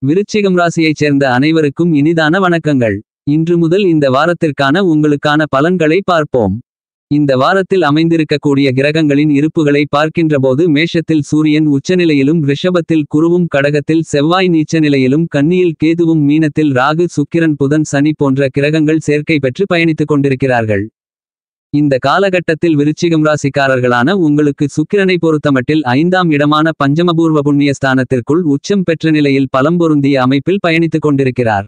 விருச்சிகம் ராசியைச் சேர்ந்த அனைவருக்கும் இனிதான வணக்கங்கள். இன்று முதல் இந்த வாரத்திற்கான உங்களுக்கான பலன்களை பார்ப்போம். இந்த வாரத்தில் அமைந்திருக்கக்கூடிய கிரகங்களின் இருப்புகளை பார்க்கின்றபோது மேஷத்தில் சூரியன் உச்சநிலையிலும் ரிஷபத்தில் குருவும் கடகத்தில் செவ்வாய் நீச்ச நிலையிலும் கன்னியில் கேதுவும் மீனத்தில் ராகு சுக்கிரன் புதன் சனி போன்ற கிரகங்கள் சேர்க்கை பெற்று பயணித்துக் கொண்டிருக்கிறார்கள். இந்த காலகட்டத்தில் விருச்சிகம் ராசிக்காரர்களான உங்களுக்கு சுக்கிரனை பொறுத்தமட்டில் 5ஆம் இடமான பஞ்சமபூர்வ புண்ணிய ஸ்தானத்திற்குள் உச்சம் பெற்ற நிலையில் பலம் பொருந்திய அமைப்பில் பயணித்துக் கொண்டிருக்கிறார்.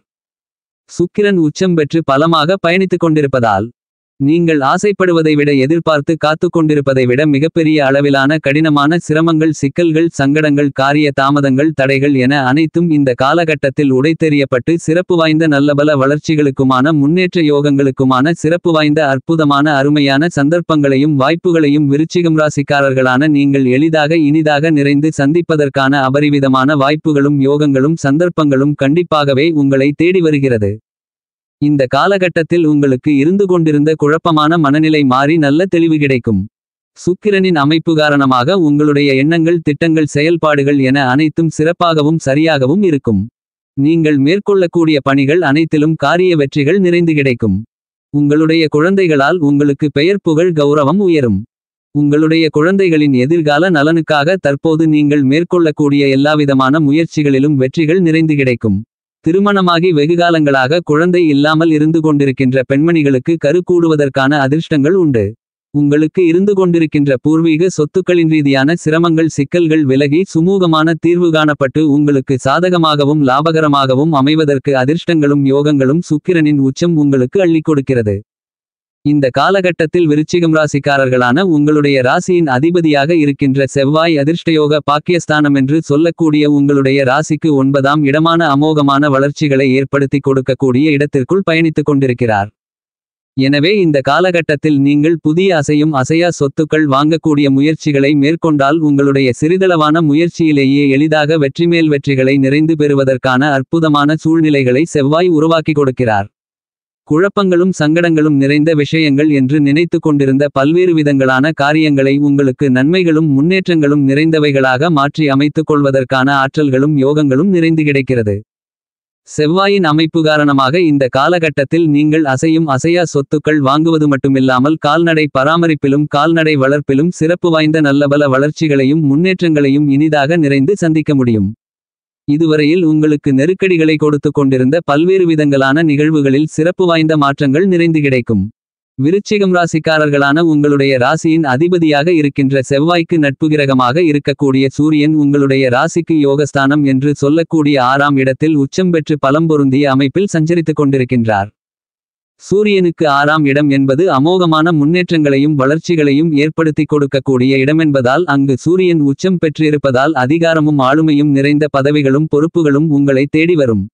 சுக்கிரன் உச்சம் பெற்று பலமாக பயணித்துக் கொண்டிருப்பதால் நீங்கள் ஆசைப்படுவதை விட எதிர்பார்த்து காத்து கொண்டிருப்பதை விட மிகப்பெரிய அளவிலான கடினமான சிரமங்கள் சிக்கல்கள் சங்கடங்கள் காரிய தாமதங்கள் தடைகள் என அனைத்தும் இந்த காலகட்டத்தில் உடைத்தெறியப்பட்டு சிறப்பு வாய்ந்த நல்லபல வளர்ச்சிகளுக்குமான முன்னேற்ற யோகங்களுக்குமான சிறப்பு வாய்ந்த அற்புதமான அருமையான சந்தர்ப்பங்களையும் வாய்ப்புகளையும் விருச்சிகம் ராசிக்காரர்களான நீங்கள் எளிதாக இனிதாக நிறைந்து சந்திப்பதற்கான அபரிவிதமான வாய்ப்புகளும் யோகங்களும் சந்தர்ப்பங்களும் கண்டிப்பாகவே உங்களை தேடி வருகிறது. இந்த காலகட்டத்தில் உங்களுக்கு இருந்து கொண்டிருந்த குழப்பமான மனநிலை மாறி நல்ல தெளிவு கிடைக்கும். சுக்கிரனின் அமைப்பு காரணமாக உங்களுடைய எண்ணங்கள் திட்டங்கள் செயல்பாடுகள் என அனைத்தும் சிறப்பாகவும் சரியாகவும் இருக்கும். நீங்கள் மேற்கொள்ளக்கூடிய பணிகள் அனைத்திலும் காரிய வெற்றிகள் நிறைந்து கிடைக்கும். உங்களுடைய குழந்தைகளால் உங்களுக்கு பெயர் புகழ் கௌரவம் உயரும். உங்களுடைய குழந்தைகளின் எதிர்கால நலனுக்காக தற்போது நீங்கள் மேற்கொள்ளக்கூடிய எல்லாவிதமான முயற்சிகளிலும் வெற்றிகள் நிறைந்து கிடைக்கும். திருமணமாகி வெகுகாலங்களாக குழந்தை இல்லாமல் இருந்து கொண்டிருக்கின்ற பெண்மணிகளுக்கு கரு கூடுவதற்கான அதிர்ஷ்டங்கள் உண்டு. உங்களுக்கு இருந்து கொண்டிருக்கின்ற பூர்வீக சொத்துக்களின் ரீதியான சிரமங்கள் சிக்கல்கள் விலகி சுமூகமான தீர்வு காணப்பட்டு உங்களுக்கு சாதகமாகவும் லாபகரமாகவும் அமைவதற்கு அதிர்ஷ்டங்களும் யோகங்களும் சுக்கிரனின் உச்சம் உங்களுக்கு அள்ளிக் கொடுக்கிறது. இந்த காலகட்டத்தில் விருச்சிகம் ராசிக்காரர்களான உங்களுடைய ராசியின் அதிபதியாக இருக்கின்ற செவ்வாய் அதிர்ஷ்டயோக பாக்கியஸ்தானம் என்று சொல்லக்கூடிய உங்களுடைய ராசிக்கு 9ஆம் இடமான அமோகமான வளர்ச்சிகளை ஏற்படுத்தி கொடுக்கக்கூடிய இடத்திற்குள் பயணித்துக் கொண்டிருக்கிறார். எனவே இந்த காலகட்டத்தில் நீங்கள் புதிய அசையும் அசையா சொத்துக்கள் வாங்கக்கூடிய முயற்சிகளை மேற்கொண்டால் உங்களுடைய சிறிதளவான முயற்சியிலேயே எளிதாக வெற்றிமேல் வெற்றிகளை நிறைந்து பெறுவதற்கான அற்புதமான சூழ்நிலைகளை செவ்வாய் உருவாக்கி கொடுக்கிறார். குழப்பங்களும் சங்கடங்களும் நிறைந்த விஷயங்கள் என்று நினைத்து கொண்டிருந்த பல்வேறு விதங்களான காரியங்களை உங்களுக்கு நன்மைகளும் முன்னேற்றங்களும் நிறைந்தவைகளாக மாற்றி அமைத்துக் கொள்வதற்கான ஆற்றல்களும் யோகங்களும் நிறைந்து கிடைக்கிறது. செவ்வாயின் அமைப்பு காரணமாக இந்த காலகட்டத்தில் நீங்கள் அசையும் அசையா சொத்துக்கள் வாங்குவது மட்டுமில்லாமல் கால்நடை பராமரிப்பிலும் கால்நடை வளர்ப்பிலும் சிறப்பு வாய்ந்த நல்லபல வளர்ச்சிகளையும் முன்னேற்றங்களையும் இனிதாக நிறைந்து சந்திக்க முடியும். இதுவரையில் உங்களுக்கு நெருக்கடிகளை கொடுத்து கொண்டிருந்த பல்வேறு விதங்களான நிகழ்வுகளில் சிறப்பு வாய்ந்த மாற்றங்கள் நிறைந்து கிடைக்கும். விருச்சிகம் ராசிக்காரர்களான உங்களுடைய ராசியின் அதிபதியாக இருக்கின்ற செவ்வாய்க்கு நட்பு கிரகமாக இருக்கக்கூடிய சூரியன் உங்களுடைய ராசிக்கு யோகஸ்தானம் என்று சொல்லக்கூடிய 6ஆம் இடத்தில் உச்சம் பெற்று பலம் பொருந்திய அமைப்பில் சஞ்சரித்துக் கொண்டிருக்கின்றார். சூரியனுக்கு 6ஆம் இடம் என்பது அமோகமான முன்னேற்றங்களையும் வளர்ச்சிகளையும் ஏற்படுத்தி கொடுக்கக்கூடிய இடமென்பதால் அங்கு சூரியன் உச்சம் பெற்றிருப்பதால் அதிகாரமும் ஆளுமையும் நிறைந்த பதவிகளும் பொறுப்புகளும் உங்களை தேடி வரும்.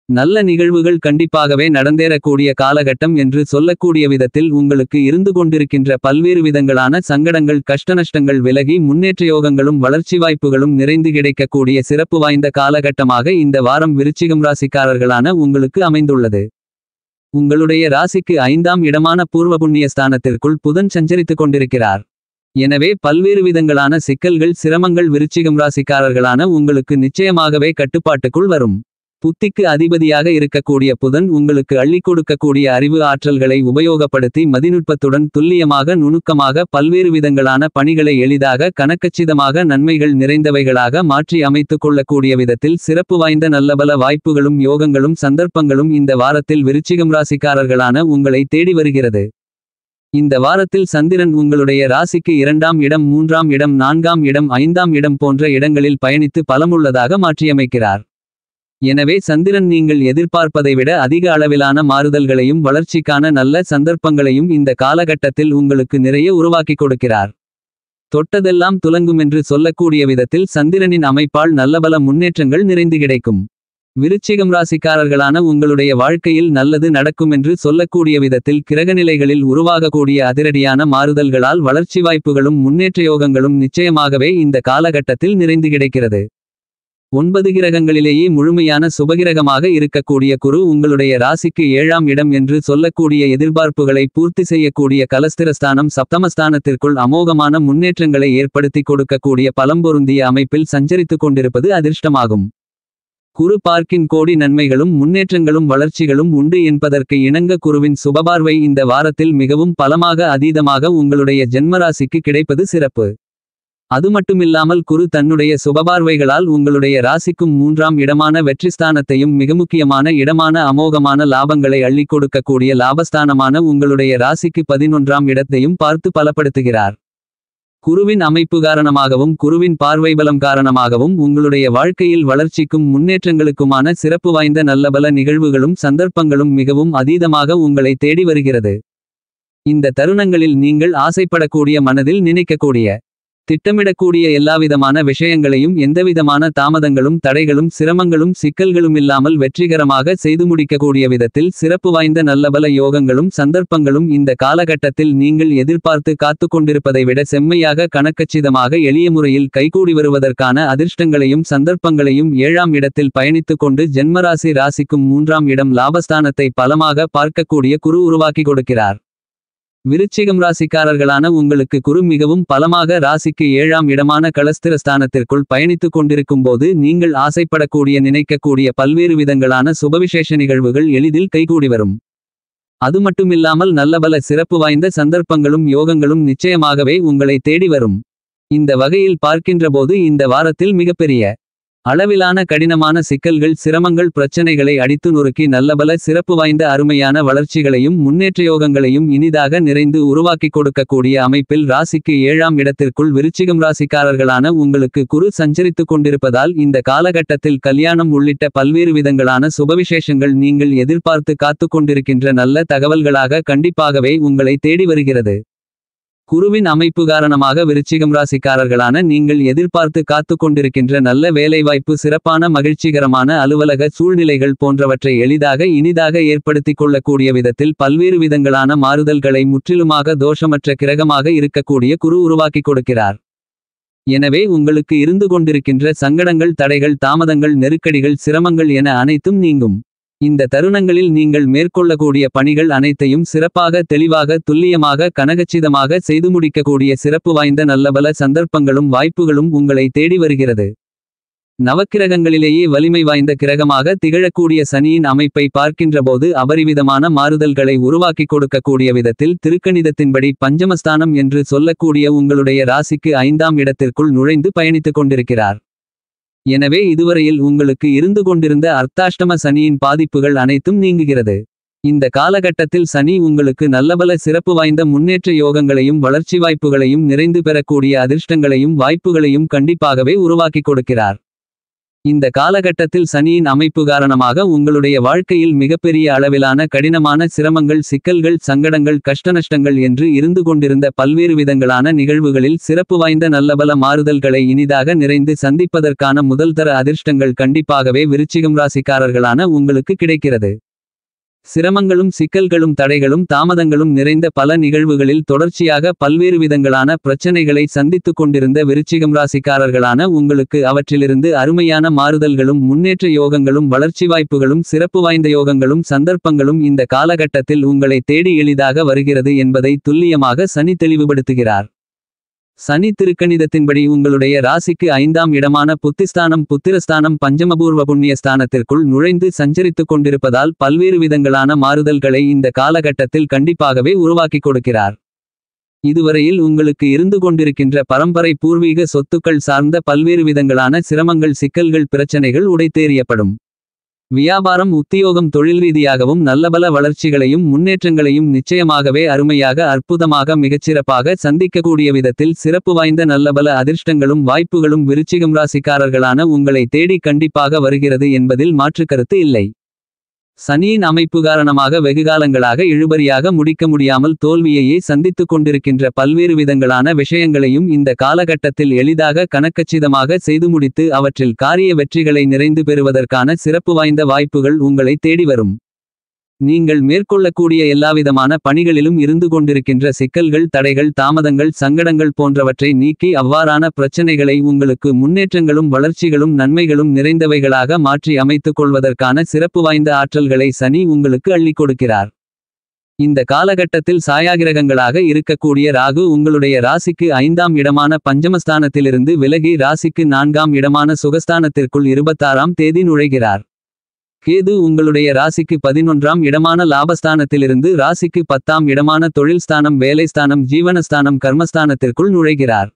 நல்ல நிகழ்வுகள் கண்டிப்பாகவே நடந்தேறக்கூடிய காலகட்டம் என்று சொல்லக்கூடிய விதத்தில் உங்களுக்கு இருந்து கொண்டிருக்கின்ற பல்வேறு விதங்களான சங்கடங்கள் கஷ்டநஷ்டங்கள் விலகி முன்னேற்ற யோகங்களும் வளர்ச்சி வாய்ப்புகளும் நிறைந்து கிடைக்கக்கூடிய சிறப்பு வாய்ந்த காலகட்டமாக இந்த வாரம் விருச்சிகம் ராசிக்காரர்களான உங்களுக்கு அமைந்துள்ளது. உங்களுடைய ராசிக்கு 5ஆம் இடமான பூர்வ புண்ணிய ஸ்தானத்திற்குள் புதன் சஞ்சரித்துக் கொண்டிருக்கிறார். எனவே பல்வேறு விதங்களான சிக்கல்கள் சிரமங்கள் விருச்சிகம் ராசிக்காரர்களான உங்களுக்கு நிச்சயமாகவே கட்டுப்பாட்டுக்குள் வரும். புத்திக்கு அதிபதியாக இருக்கக்கூடிய புதன் உங்களுக்கு அள்ளிக் கொடுக்கக்கூடிய அறிவு ஆற்றல்களை உபயோகப்படுத்தி மதிநுட்பத்துடன் துல்லியமாக நுணுக்கமாக பல்வேறு விதங்களான பணிகளை எளிதாக கணக்கச்சிதமாக நன்மைகள் நிறைந்தவைகளாக மாற்றி அமைத்துக் கொள்ளக்கூடிய விதத்தில் சிறப்பு வாய்ந்த நல்லபல வாய்ப்புகளும் யோகங்களும் சந்தர்ப்பங்களும் இந்த வாரத்தில் விருச்சிகம் ராசிக்காரர்களான உங்களை தேடி வருகிறது. இந்த வாரத்தில் சந்திரன் உங்களுடைய ராசிக்கு 2ஆம் இடம் 3ஆம் இடம் 4ஆம் இடம் 5ஆம் இடம் போன்ற இடங்களில் பயணித்து பலமுள்ளதாக மாற்றியமைக்கிறார். எனவே சந்திரன் நீங்கள் எதிர்பார்ப்பதை விட அதிக அளவிலான மாறுதல்களையும் வளர்ச்சிக்கான நல்ல சந்தர்ப்பங்களையும் இந்த காலகட்டத்தில் உங்களுக்கு நிறைய உருவாக்கி கொடுக்கிறார். தொட்டதெல்லாம் துலங்குமென்று சொல்லக்கூடிய விதத்தில் சந்திரனின் அமைப்பால் நல்லபல முன்னேற்றங்கள் நிறைந்து கிடைக்கும். விருச்சிகம் ராசிக்காரர்களான உங்களுடைய வாழ்க்கையில் நல்லது நடக்குமென்று சொல்லக்கூடிய விதத்தில் கிரகநிலைகளில் உருவாகக்கூடிய அதிரடியான மாறுதல்களால் வளர்ச்சி வாய்ப்புகளும் முன்னேற்ற யோகங்களும் நிச்சயமாகவே இந்த காலகட்டத்தில் நிறைந்து கிடைக்கிறது. 9 கிரகங்களிலேயே முழுமையான சுபகிரகமாக இருக்கக்கூடிய குரு உங்களுடைய ராசிக்கு 7ஆம் இடம் என்று சொல்லக்கூடிய எதிர்பார்ப்புகளை பூர்த்தி செய்யக்கூடிய கலஸ்திரஸ்தானம் சப்தமஸ்தானத்திற்குள் அமோகமான முன்னேற்றங்களை ஏற்படுத்தி கொடுக்கக்கூடிய பலம் பொருந்திய அமைப்பில் சஞ்சரித்துக் கொண்டிருப்பது அதிர்ஷ்டமாகும். குரு பார்க்கின் கோடி நன்மைகளும் முன்னேற்றங்களும் வளர்ச்சிகளும் உண்டு என்பதற்கு இணங்க குருவின் சுபபார்வை இந்த வாரத்தில் மிகவும் பலமாக அதீதமாக உங்களுடைய ஜென்மராசிக்கு கிடைப்பது சிறப்பு. அதுமட்டுமில்லாமல் குரு தன்னுடைய சுபபார்வைகளால் உங்களுடைய ராசிக்கும் 3ஆம் இடமான வெற்றிஸ்தானத்தையும் மிக முக்கியமான இடமான அமோகமான லாபங்களை அள்ளிக் கொடுக்கக்கூடிய லாபஸ்தானமான உங்களுடைய ராசிக்கு 11ஆம் இடத்தையும் பார்த்து பலப்படுத்துகிறார். குருவின் அமைப்பு காரணமாகவும் குருவின் பார்வைபலம் காரணமாகவும் உங்களுடைய வாழ்க்கையில் வளர்ச்சிக்கும் முன்னேற்றங்களுக்குமான சிறப்பு வாய்ந்த நல்லபல நிகழ்வுகளும் சந்தர்ப்பங்களும் மிகவும் அதீதமாக உங்களை தேடி வருகிறது. இந்த தருணங்களில் நீங்கள் ஆசைப்படக்கூடிய மனதில் நினைக்கக்கூடிய திட்டமிடக்கூடிய எல்லாவிதமான விஷயங்களையும் எந்தவிதமான தாமதங்களும் தடைகளும் சிரமங்களும் சிக்கல்களுமில்லாமல் வெற்றிகரமாக செய்து முடிக்கக்கூடிய விதத்தில் சிறப்பு வாய்ந்த நல்லபல யோகங்களும் சந்தர்ப்பங்களும் இந்த காலகட்டத்தில் நீங்கள் எதிர்பார்த்து காத்து கொண்டிருப்பதை விட செம்மையாக கணக்கச்சிதமாக எளிய முறையில் கைகூடி வருவதற்கான அதிர்ஷ்டங்களையும் சந்தர்ப்பங்களையும் 7ஆம் இடத்தில் பயணித்துக் கொண்டு ஜென்மராசி ராசிக்கும் 3ஆம் இடம் லாபஸ்தானத்தை பலமாக பார்க்கக்கூடிய குரு உருவாக்கி கொடுக்கிறார். விருச்சிகம் ராசிக்காரர்களான உங்களுக்கு குரு மிகவும் பலமாக ராசிக்கு 7ஆம் இடமான களஸ்திரஸ்தானத்திற்குள் பயணித்துக் கொண்டிருக்கும் போது நீங்கள் ஆசைப்படக்கூடிய நினைக்கக்கூடிய பல்வேறு விதங்களான சுபவிசேஷ நிகழ்வுகள் எளிதில் கைகூடி வரும். அதுமட்டுமில்லாமல் நல்லபல சிறப்பு வாய்ந்த சந்தர்ப்பங்களும் யோகங்களும் நிச்சயமாகவே உங்களை தேடி வரும். இந்த வகையில் பார்க்கின்றபோது இந்த வாரத்தில் மிகப்பெரிய அளவிலான கடினமான சிக்கல்கள் சிரமங்கள் பிரச்சனைகளை அடித்து நொறுக்கி நல்லபல சிறப்பு வாய்ந்த அருமையான வளர்ச்சிகளையும் முன்னேற்றயோகங்களையும் இனிதாக நிறைந்து உருவாக்கி கொடுக்கக்கூடிய அமைப்பில் ராசிக்கு 7ஆம் இடத்திற்குள் விருச்சிகம் ராசிக்காரர்களான உங்களுக்கு குரு சஞ்சரித்துக் கொண்டிருப்பதால் இந்த காலகட்டத்தில் கல்யாணம் உள்ளிட்ட பல்வேறு விதங்களான சுபவிசேஷங்கள் நீங்கள் எதிர்பார்த்து காத்து கொண்டிருக்கின்ற நல்ல தகவல்களாக கண்டிப்பாகவே உங்களை தேடி வருகிறது. குருவின் அமைப்பு காரணமாக விருச்சிகம் ராசிக்காரர்களான நீங்கள் எதிர்பார்த்து காத்து கொண்டிருக்கின்ற நல்ல வேலைவாய்ப்பு சிறப்பான மகிழ்ச்சிகரமான அலுவலக சூழ்நிலைகள் போன்றவற்றை எளிதாக இனிதாக ஏற்படுத்திக் கொள்ளக்கூடிய விதத்தில் பல்வேறு விதங்களான மாறுதல்களை முற்றிலுமாக தோஷமற்ற கிரகமாக இருக்கக்கூடிய குரு உருவாக்கி கொடுக்கிறார். எனவே உங்களுக்கு இருந்து கொண்டிருக்கின்ற சங்கடங்கள் தடைகள் தாமதங்கள் நெருக்கடிகள் சிரமங்கள் என அனைத்தும் நீங்கும். இந்த தருணங்களில் நீங்கள் மேற்கொள்ளக்கூடிய பணிகள் அனைத்தையும் சிறப்பாக தெளிவாக துல்லியமாக கனகச்சிதமாக செய்து முடிக்கக்கூடிய சிறப்பு வாய்ந்த நல்லபல சந்தர்ப்பங்களும் வாய்ப்புகளும் உங்களை தேடி வருகிறது. நவக்கிரகங்களிலேயே வலிமை வாய்ந்த கிரகமாக திகழக்கூடிய சனியின் அமைப்பை பார்க்கின்றபோது அபரிவிதமான மாறுதல்களை உருவாக்கி கொடுக்கக்கூடிய விதத்தில் திருக்கணிதத்தின்படி பஞ்சமஸ்தானம் என்று சொல்லக்கூடிய உங்களுடைய ராசிக்கு 5ஆம் இடத்திற்குள் நுழைந்து பயணித்துக் கொண்டிருக்கிறார். எனவே இதுவரையில் உங்களுக்கு இருந்து கொண்டிருந்த அர்த்தாஷ்டம சனியின் பாதிப்புகள் அனைத்தும் நீங்குகிறது. இந்த காலகட்டத்தில் சனி உங்களுக்கு நல்லபல சிறப்பு வாய்ந்த முன்னேற்ற யோகங்களையும் வளர்ச்சி வாய்ப்புகளையும் நிறைந்து பெறக்கூடிய அதிர்ஷ்டங்களையும் வாய்ப்புகளையும் கண்டிப்பாகவே உருவாக்கி கொடுக்கிறார். இந்த காலகட்டத்தில் சனியின் அமைப்பு காரணமாக உங்களுடைய வாழ்க்கையில் மிகப்பெரிய அளவிலான கடினமான சிரமங்கள் சிக்கல்கள் சங்கடங்கள் கஷ்டநஷ்டங்கள் என்று இருந்து கொண்டிருந்த பல்வேறு விதங்களான நிகழ்வுகளில் சிறப்பு வாய்ந்த நல்லபல மாறுதல்களை இனிதாக நிறைந்து சந்திப்பதற்கான முதல்தர அதிர்ஷ்டங்கள் கண்டிப்பாகவே விருச்சிகம் ராசிக்காரர்களான உங்களுக்கு கிடைக்கிறது. சிரமங்களும் சிக்கல்களும் தடைகளும் தாமதங்களும் நிறைந்த பல நிகழ்வுகளில் தொடர்ச்சியாக பல்வேறு விதங்களான பிரச்சனைகளை சந்தித்துக் கொண்டிருந்த விருச்சிகம் ராசிக்காரர்களான உங்களுக்கு அவற்றிலிருந்து அருமையான மாறுதல்களும் முன்னேற்ற யோகங்களும் வளர்ச்சி வாய்ப்புகளும் சிறப்பு வாய்ந்த யோகங்களும் சந்தர்ப்பங்களும் இந்த காலகட்டத்தில் உங்களை தேடி எளிதாக வருகிறது என்பதை துல்லியமாக சனி தெளிவுபடுத்துகிறார். சனி திருக்கணிதத்தின்படி உங்களுடைய ராசிக்கு 5ஆம் இடமான புத்திஸ்தானம் புத்திரஸ்தானம் பஞ்சமபூர்வ புண்ணியஸ்தானத்திற்குள் நுழைந்து சஞ்சரித்துக் கொண்டிருப்பதால் பல்வேறு விதங்களான மாறுதல்களை இந்த காலகட்டத்தில் கண்டிப்பாகவே உருவாக்கி கொடுக்கிறார். இதுவரையில் உங்களுக்கு இருந்து கொண்டிருக்கின்ற பரம்பரை பூர்வீக சொத்துக்கள் சார்ந்த பல்வேறு விதங்களான சிரமங்கள் சிக்கல்கள் பிரச்சனைகள் உடைத்தேறியப்படும். வியாபாரம் உத்தியோகம் தொழில் ரீதியாகவும் நல்லபல வளர்ச்சிகளையும் முன்னேற்றங்களையும் நிச்சயமாகவே அருமையாக அற்புதமாக மிகச்சிறப்பாக சந்திக்கக்கூடிய விதத்தில் சிறப்பு வாய்ந்த நல்லபல அதிர்ஷ்டங்களும் வாய்ப்புகளும் விருச்சிகம் ராசிக்காரர்களான உங்களை தேடி கண்டிப்பாக வருகிறது என்பதில் மாற்றுக்கருத்து இல்லை. சனியின் அமைப்பு காரணமாக வெகுகாலங்களாக இழுபறியாக முடிக்க முடியாமல் தோல்வியையே சந்தித்துக் கொண்டிருக்கின்ற பல்வேறு விதங்களான விஷயங்களையும் இந்த காலகட்டத்தில் எளிதாக கணக்கச்சிதமாக செய்து முடித்து அவற்றில் காரிய வெற்றிகளை நிறைந்து பெறுவதற்கான சிறப்பு வாய்ந்த வாய்ப்புகள் உங்களை தேடி வரும். நீங்கள் மேற்கொள்ளக்கூடிய எல்லாவிதமான பணிகளிலும் இருந்து கொண்டிருக்கின்ற சிக்கல்கள் தடைகள் தாமதங்கள் சங்கடங்கள் போன்றவற்றை நீக்கி அவ்வாறான பிரச்சனைகளை உங்களுக்கு முன்னேற்றங்களும் வளர்ச்சிகளும் நன்மைகளும் நிறைந்தவைகளாக மாற்றி அமைத்துக் கொள்வதற்கான சிறப்பு வாய்ந்த ஆற்றல்களை சனி உங்களுக்கு அள்ளிக் கொடுக்கிறார். இந்த காலகட்டத்தில் சாயாகிரகங்களாக இருக்கக்கூடிய ராகு உங்களுடைய ராசிக்கு 5ஆம் இடமான பஞ்சமஸ்தானத்திலிருந்து விலகி ராசிக்கு 4ஆம் இடமான சுகஸ்தானத்திற்குள் 26ஆம் தேதி நுழைகிறார். கேது உங்களுடைய ராசிக்கு 11ஆம் இடமான லாபஸ்தானத்திலிருந்து ராசிக்கு 10ஆம் இடமான தொழில்ஸ்தானம் வேலைஸ்தானம் ஜீவனஸ்தானம் கர்மஸ்தானத்திற்குள் நுழைகிறார்.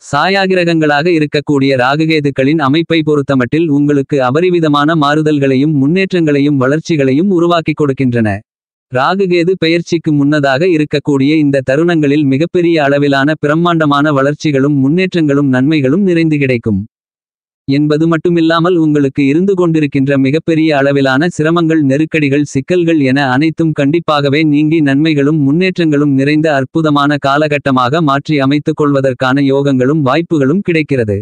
சாயாகிரகங்களாக இருக்கக்கூடிய ராகுகேதுக்களின் அமைப்பை பொறுத்தமட்டில் உங்களுக்கு அபரிவிதமான மாறுதல்களையும் முன்னேற்றங்களையும் வளர்ச்சிகளையும் உருவாக்கிக் கொடுக்கின்றன. ராகுகேது பெயர்ச்சிக்கு முன்னதாக இருக்கக்கூடிய இந்த தருணங்களில் மிகப்பெரிய அளவிலான பிரம்மாண்டமான வளர்ச்சிகளும் முன்னேற்றங்களும் நன்மைகளும் நிறைந்து கிடைக்கும் என்பது மட்டுமில்லாமல் உங்களுக்கு இருந்து கொண்டிருக்கின்ற மிகப்பெரிய அளவிலான சிரமங்கள் நெருக்கடிகள் சிக்கல்கள் என அனைத்தும் கண்டிப்பாகவே நீங்கி நன்மைகளும் முன்னேற்றங்களும் நிறைந்த அற்புதமான காலகட்டமாக மாற்றி அமைத்துக் கொள்வதற்கான யோகங்களும் வாய்ப்புகளும் கிடைக்கிறது.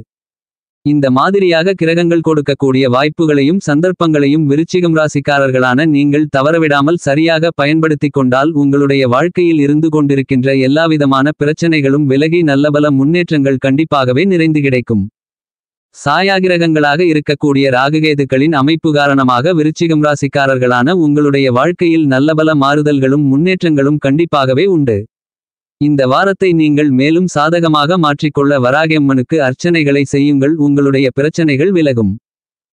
இந்த மாதிரியாக கிரகங்கள் கொடுக்கக்கூடிய வாய்ப்புகளையும் சந்தர்ப்பங்களையும் விருச்சிகம் ராசிக்காரர்களான நீங்கள் தவறவிடாமல் சரியாக பயன்படுத்திக் கொண்டால் உங்களுடைய வாழ்க்கையில் இருந்து கொண்டிருக்கின்ற எல்லாவிதமான பிரச்சனைகளும் விலகி நல்லபல முன்னேற்றங்கள் கண்டிப்பாகவே நிறைந்து கிடைக்கும். சாயாகிரகங்களாக இருக்கக்கூடிய ராகுகேதுக்களின் அமைப்பு காரணமாக விருச்சிகம் ராசிக்காரர்களான உங்களுடைய வாழ்க்கையில் நல்லபல மாறுதல்களும் முன்னேற்றங்களும் கண்டிப்பாகவே உண்டு. இந்த வாரத்தை நீங்கள் மேலும் சாதகமாக மாற்றிக்கொள்ள வராகியம்மனுக்கு அர்ச்சனைகளை செய்யுங்கள். உங்களுடைய பிரச்சனைகள் விலகும்.